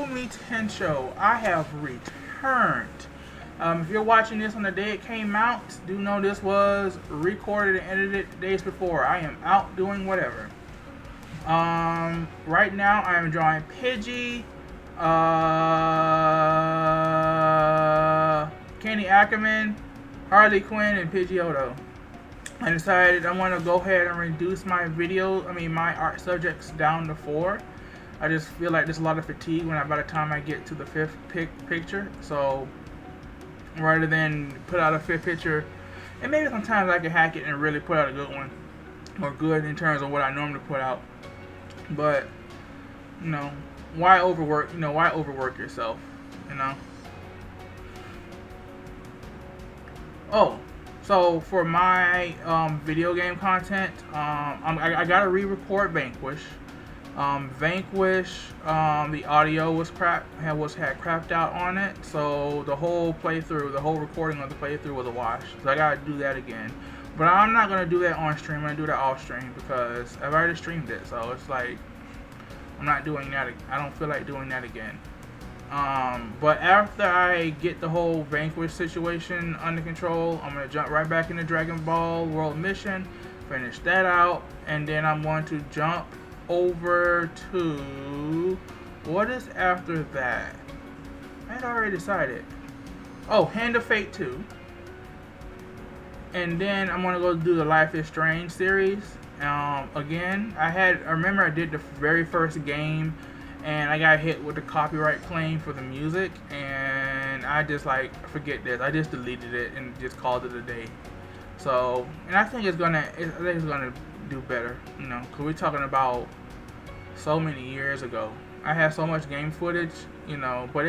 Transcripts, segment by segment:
Umitencho. I have returned. If you're watching this on the day it came out, do know this was recorded and edited days before. I am out doing whatever. Right now I am drawing Pidgey, Kenny Ackerman, Harley Quinn, and Pidgeotto. I decided I want to go ahead and reduce my my art subjects down to 4. I just feel like there's a lot of fatigue by the time I get to the 5th picture. So rather than put out a 5th picture, and maybe sometimes I can hack it and really put out a good one, or good in terms of what I normally put out. But why overwork? Why overwork yourself? Oh. So for my video game content, I gotta re-record Vanquish. The audio was had crapped out on it, so the whole recording of the playthrough was a wash. So I gotta do that again. But I'm not gonna do that on stream. I'm gonna do that off stream because I've already streamed it. So it's like I'm not doing that. I don't feel like doing that again. But after I get the whole Vanquish situation under control, I'm going to jump right back into Dragon Ball World Mission, finish that out, and then I'm going to jump over to... What is after that? I had already decided. Oh, Hand of Fate 2. And then I'm going to go do the Life is Strange series. Again, I remember I did the very first game, and I got hit with the copyright claim for the music, and I just forget this. I just deleted it and just called it a day. So, and I think it's gonna do better, because we're talking about so many years ago. I had so much game footage, but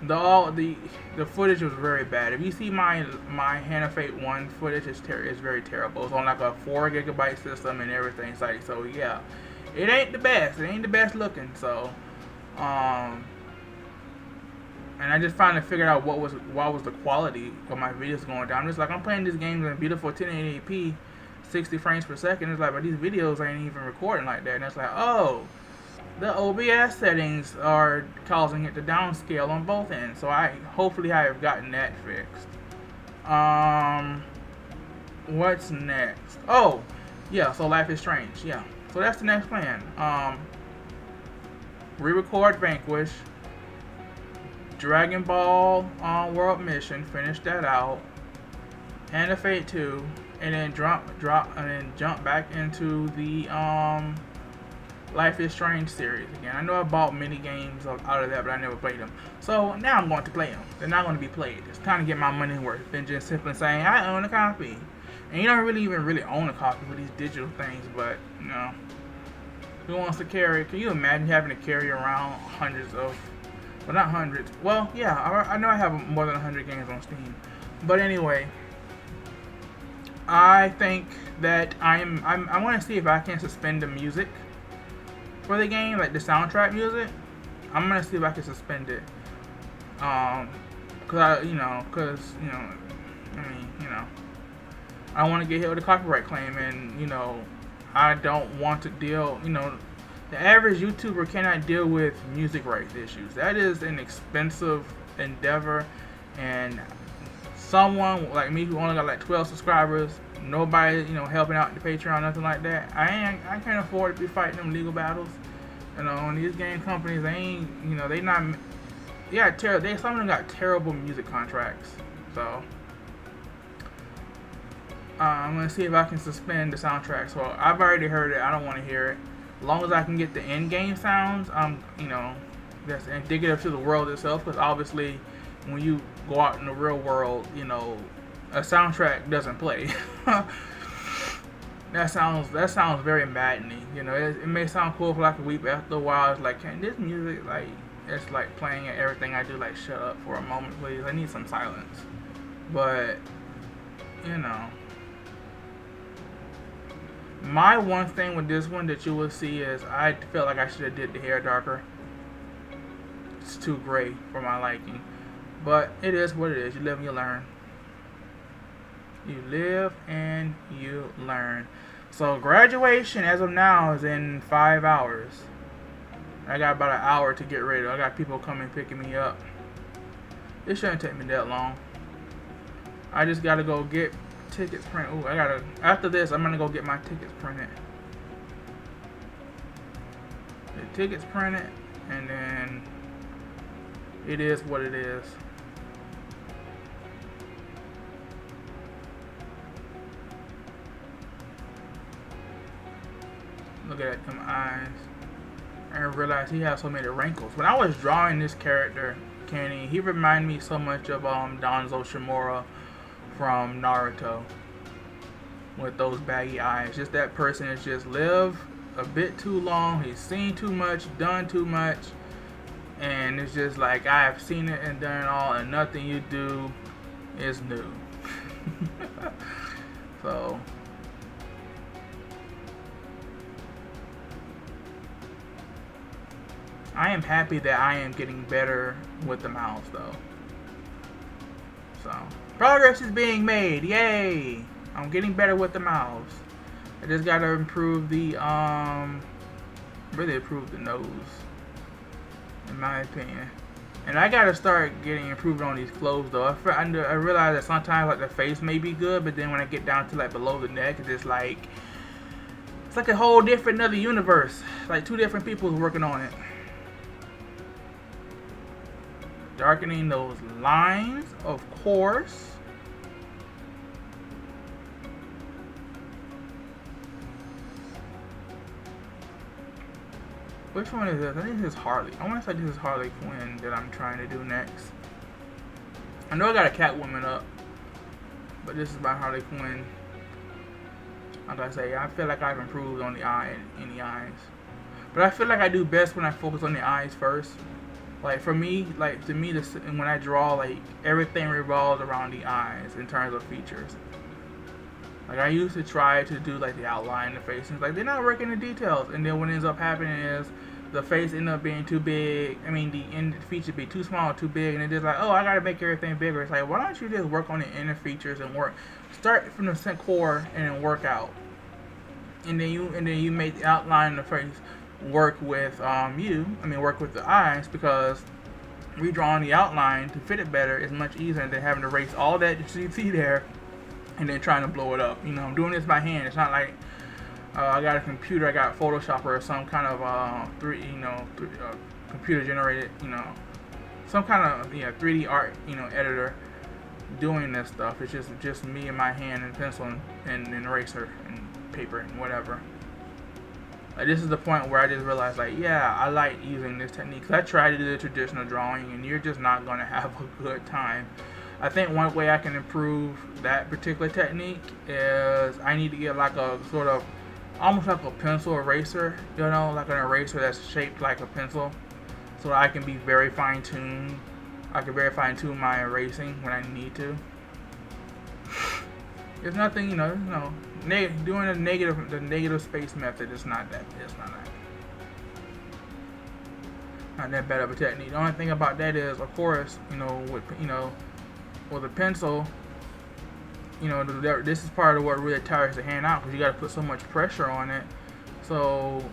the footage was very bad. If you see my Hand of Fate 1 footage, it's very terrible. It's on like a 4 gigabyte system and everything. So yeah. It ain't the best. It ain't the best looking. So, and I just finally figured out what was the quality of my videos going down. I'm just like, I'm playing these games in beautiful 1080p, 60 frames per second. It's like, but these videos ain't even recording like that. And it's like, oh, the OBS settings are causing it to downscale on both ends. So hopefully I have gotten that fixed. What's next? Oh, yeah. So Life is Strange. Yeah. So that's the next plan. Re-record Vanquish, Dragon Ball World Mission, finish that out, Hand of Fate 2, and then jump back into the Life is Strange series again. I know I bought many games out of that, but I never played them. So now I'm going to play them. They're not going to be played. It's time to get my money worth than just simply saying I own a copy. And you don't really own a copy for these digital things, but who wants to carry? Can you imagine having to carry around hundreds of, well, not hundreds. Well, yeah, I know I have more than 100 games on Steam, but anyway, I think that I want to see if I can suspend the music for the game, like the soundtrack music. I'm gonna see if I can suspend it, I don't want to get hit with a copyright claim, and I don't want to deal. The average YouTuber cannot deal with music rights issues. That is an expensive endeavor, and someone like me who only got like 12 subscribers, nobody helping out the Patreon, nothing like that. I can't afford to be fighting them legal battles. And these game companies, they ain't, they not. Some of them got terrible music contracts. So I'm gonna see if I can suspend the soundtrack. So I've already heard it. I don't want to hear it. As long as I can get the in-game sounds, that's indicative to the world itself. Because obviously, when you go out in the real world, a soundtrack doesn't play. That sounds very maddening. It may sound cool for like a week, but after a while, it's like, can this music it's like playing at everything I do. Like, shut up for a moment, please. I need some silence. But my one thing with this one that you will see is I felt like I should have did the hair darker. It's too gray for my liking. But it is what it is. You live and you learn. You live and you learn. So graduation as of now is in 5 hours. I got about an hour to get ready. I got people coming picking me up. It shouldn't take me that long. I just gotta go get tickets printed. Ooh, after this, I'm gonna go get my tickets printed. The tickets printed, and then it is what it is. Look at them eyes. I didn't realize he has so many wrinkles. When I was drawing this character, Kenny, he reminded me so much of Danzo Shimura from Naruto. With those baggy eyes. Just that person has just lived a bit too long. He's seen too much, done too much. And it's just like, I have seen it and done it all, and nothing you do is new. So I am happy that I am getting better with the mouse though. So progress is being made, yay! I'm getting better with the mouse. I just gotta improve the really improve the nose, in my opinion. And I gotta start getting improved on these clothes though. I realize that sometimes like the face may be good, but then when I get down to like below the neck, it's like a whole different another universe. Like two different people working on it. Darkening those lines, of course. Which one is this? I think this is Harley. I want to say this is Harley Quinn that I'm trying to do next. I know I got a Catwoman up, but this is my Harley Quinn. Like I say, I feel like I've improved on the eye in the eyes. But I feel like I do best when I focus on the eyes first. Like for me, like to me, when I draw, like everything revolves around the eyes in terms of features. Like I used to try to do like the outline, the face, and like they're not working the details. And then what ends up happening is the face ends up being too big. I mean, the end feature be too small, or too big, and it's just like, oh, I gotta make everything bigger. It's like, why don't you just work on the inner features and start from the core and then work out, and then you make the outline of the face work with work with the eyes, because redrawing the outline to fit it better is much easier than having to erase all that you see there and then trying to blow it up. You know, I'm doing this by hand. It's not like I got a computer, I got Photoshop or some kind of computer generated, some kind of 3D art, editor doing this stuff. It's just me and my hand and pencil and eraser and paper and whatever. Like, this is the point where I just realized, like, yeah, I like using this technique. Because I tried to do the traditional drawing, and you're just not going to have a good time. I think one way I can improve that particular technique is I need to get like a sort of, almost like a pencil eraser, like an eraser that's shaped like a pencil, so that I can be very fine-tuned. I can very fine-tune my erasing when I need to. It's nothing, doing the negative space method is not that. It's not that bad of a technique. The only thing about that is, of course, with a pencil, this is part of what really tires the hand out, because you got to put so much pressure on it. So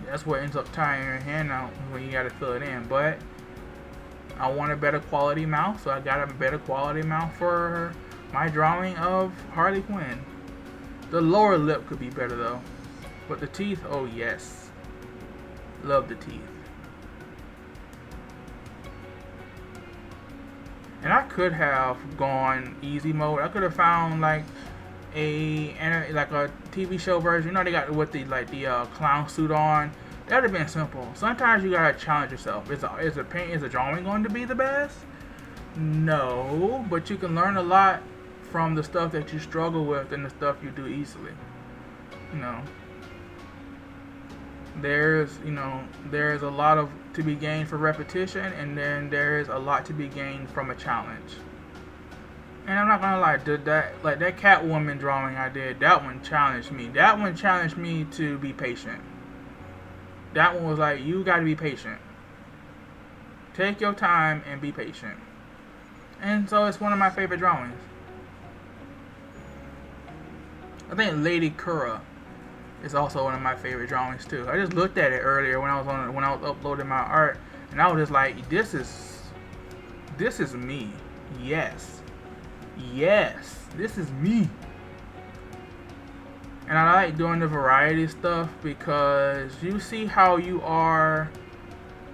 that's what ends up tiring your hand out when you got to fill it in. But I want a better quality mouse, so I got a better quality mouse for my drawing of Harley Quinn. The lower lip could be better though, but the teeth, oh yes, love the teeth. And I could have gone easy mode. I could have found like a TV show version. They got with the clown suit on. That'd have been simple. Sometimes you gotta challenge yourself. Is a drawing going to be the best? No, but you can learn a lot from the stuff that you struggle with and the stuff you do easily. There's a lot to be gained for repetition, and then there's a lot to be gained from a challenge. And I'm not gonna lie, that Catwoman drawing I did, that one challenged me. That one challenged me to be patient. That one was like, you gotta be patient. Take your time and be patient. And so it's one of my favorite drawings. I think Lady Kura It's also one of my favorite drawings too. I just looked at it earlier when I was uploading my art, and I was just like, this is me. Yes, yes, this is me. And I like doing the variety stuff because you see how you are,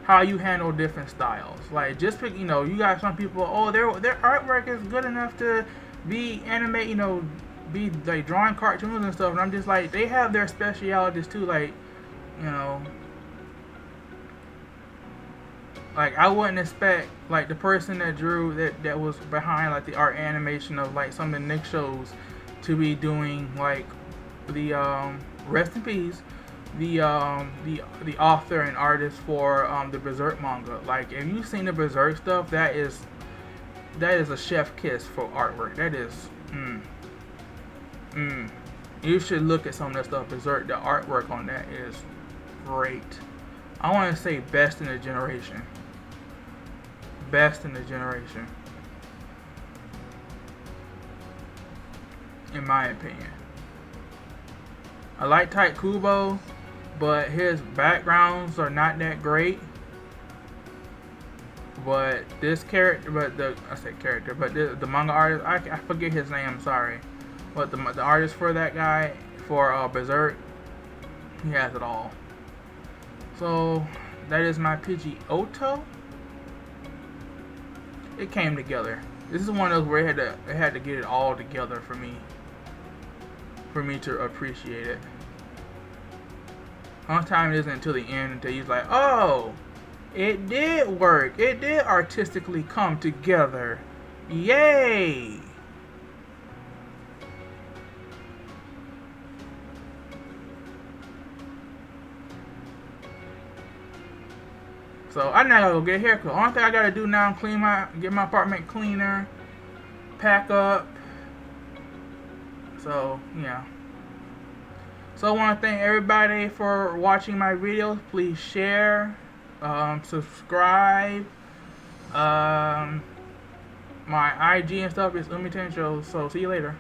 how you handle different styles. Like just pick, you got some people, oh, their artwork is good enough to be animate, be like drawing cartoons and stuff. And I'm just like, they have their specialities too. Like, you know, like I wouldn't expect like the person that drew that was behind like the art animation of like some of the Nick shows to be doing like the rest in peace the author and artist for the Berserk manga. Like if you've seen the Berserk stuff, that is a chef kiss for artwork. That is you should look at some of that stuff. Berserk, the artwork on that is great. I want to say best in the generation. Best in the generation, in my opinion. I like Type Kubo, but his backgrounds are not that great. But this character, the manga artist, I forget his name. I'm sorry, but the artist for that guy for Berserk, he has it all. So that is my Pidgeotto. It came together. This is one of those where it had to get it all together for me to appreciate it. Sometimes it isn't until the end until you're like, oh, it did work. It did artistically come together. Yay! So I'm not gonna go get a haircut. Only thing I gotta do now is get my apartment cleaner, pack up. So yeah. So I want to thank everybody for watching my videos. Please share, subscribe. My IG and stuff is Umitencho. So see you later.